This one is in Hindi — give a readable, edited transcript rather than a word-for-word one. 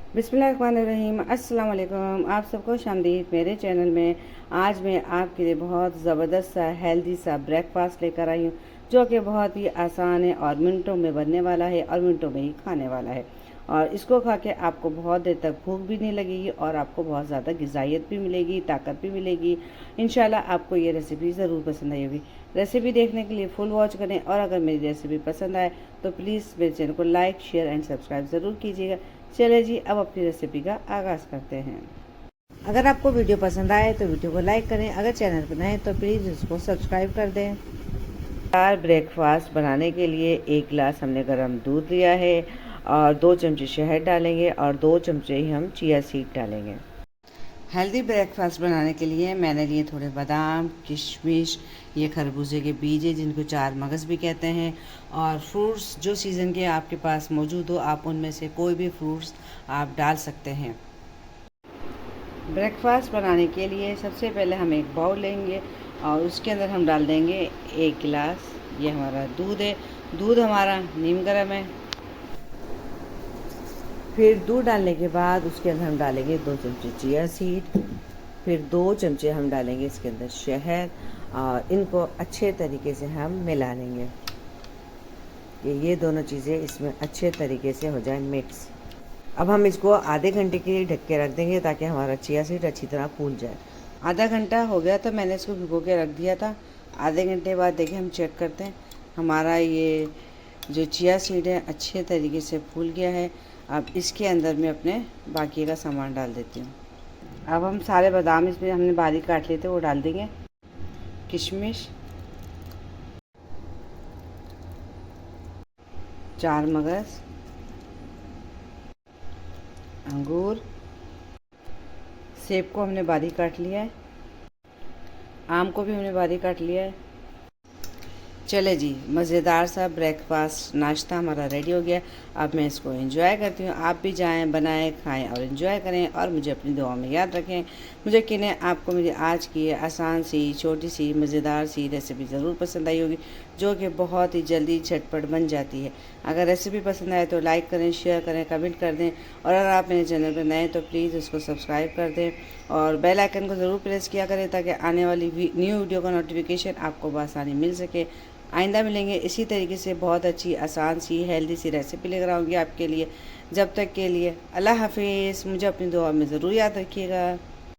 बिस्मिल्लाहिर्रहमानिर्रहीम। अस्सलाम वालेकुम। आप सबको खुशामदीद मेरे चैनल में। आज मैं आपके लिए बहुत ज़बरदस्त सा हेल्दी सा ब्रेकफास्ट लेकर आई हूँ, जो कि बहुत ही आसान है और मिनटों में बनने वाला है और मिनटों में ही खाने वाला है। और इसको खा के आपको बहुत देर तक भूख भी नहीं लगेगी और आपको बहुत ज़्यादा ग़िज़ाइयत भी मिलेगी, ताकत भी मिलेगी। इंशाल्लाह आपको ये रेसिपी ज़रूर पसंद आई होगी। रेसिपी देखने के लिए फुल वॉच करें और अगर मेरी रेसिपी पसंद आए तो प्लीज़ मेरे चैनल को लाइक, शेयर एंड सब्सक्राइब ज़रूर कीजिएगा। चलिए जी, अब अपनी रेसिपी का आगाज़ करते हैं। अगर आपको वीडियो पसंद आए तो वीडियो को लाइक करें, अगर चैनल पर नए तो प्लीज़ उसको सब्सक्राइब कर दें। ब्रेकफास्ट बनाने के लिए 1 गिलास हमने गर्म दूध लिया है और 2 चमचे शहद डालेंगे और 2 चमचे ही हम चिया सीड डालेंगे। हेल्दी ब्रेकफास्ट बनाने के लिए मैंने लिए थोड़े बादाम, किशमिश, ये खरबूजे के बीज है जिनको 4 मगज़ भी कहते हैं, और फ्रूट्स जो सीज़न के आपके पास मौजूद हो आप उनमें से कोई भी फ्रूट्स आप डाल सकते हैं। ब्रेकफास्ट बनाने के लिए सबसे पहले हम एक बाउल लेंगे और उसके अंदर हम डाल देंगे 1 गिलास, ये हमारा दूध है। दूध हमारा नीम गर्म है। फिर दूध डालने के बाद उसके अंदर हम डालेंगे 2 चमचे चिया सीड, फिर 2 चमचे हम डालेंगे इसके अंदर शहद और इनको अच्छे तरीके से हम मिला लेंगे कि ये दोनों चीज़ें इसमें अच्छे तरीके से हो जाए मिक्स। अब हम इसको आधे घंटे के लिए ढक के रख देंगे ताकि हमारा चिया सीड अच्छी तरह फूल जाए। आधा घंटा हो गया था, मैंने इसको भिगो के रख दिया था। आधे घंटे बाद देखिए हम चेक करते हैं, हमारा ये जो चिया सीड है अच्छे तरीके से फूल गया है। अब इसके अंदर मैं अपने बाकी का सामान डाल देती हूँ। अब हम सारे बादाम इसमें हमने बारीक काट लिए थे वो डाल देंगे, किशमिश, 4 मगज़, अंगूर, सेब को हमने बारीक काट लिया है, आम को भी हमने बारीक काट लिया है। चले जी, मज़ेदार सा ब्रेकफास्ट नाश्ता हमारा रेडी हो गया। अब मैं इसको एंजॉय करती हूँ। आप भी जाएं, बनाएं, खाएं और एंजॉय करें और मुझे अपनी दुआ में याद रखें। मुझे यकीन आपको मेरी आज की आसान सी, छोटी सी, मज़ेदार सी रेसिपी ज़रूर पसंद आई होगी, जो कि बहुत ही जल्दी झटपट बन जाती है। अगर रेसिपी पसंद आए तो लाइक करें, शेयर करें, कमेंट कर दें और अगर आप मेरे चैनल पर नए तो प्लीज़ उसको सब्सक्राइब कर दें और बेल आइकन को ज़रूर प्रेस किया करें ताकि आने वाली न्यू वीडियो का नोटिफिकेशन आपको बआसानी मिल सके। आइंदा मिलेंगे इसी तरीके से बहुत अच्छी, आसान सी, हेल्दी सी रेसिपी लेकर आऊँगी आपके लिए। जब तक के लिए अल्लाह हाफिज़। मुझे अपनी दुआ में ज़रूर याद रखिएगा।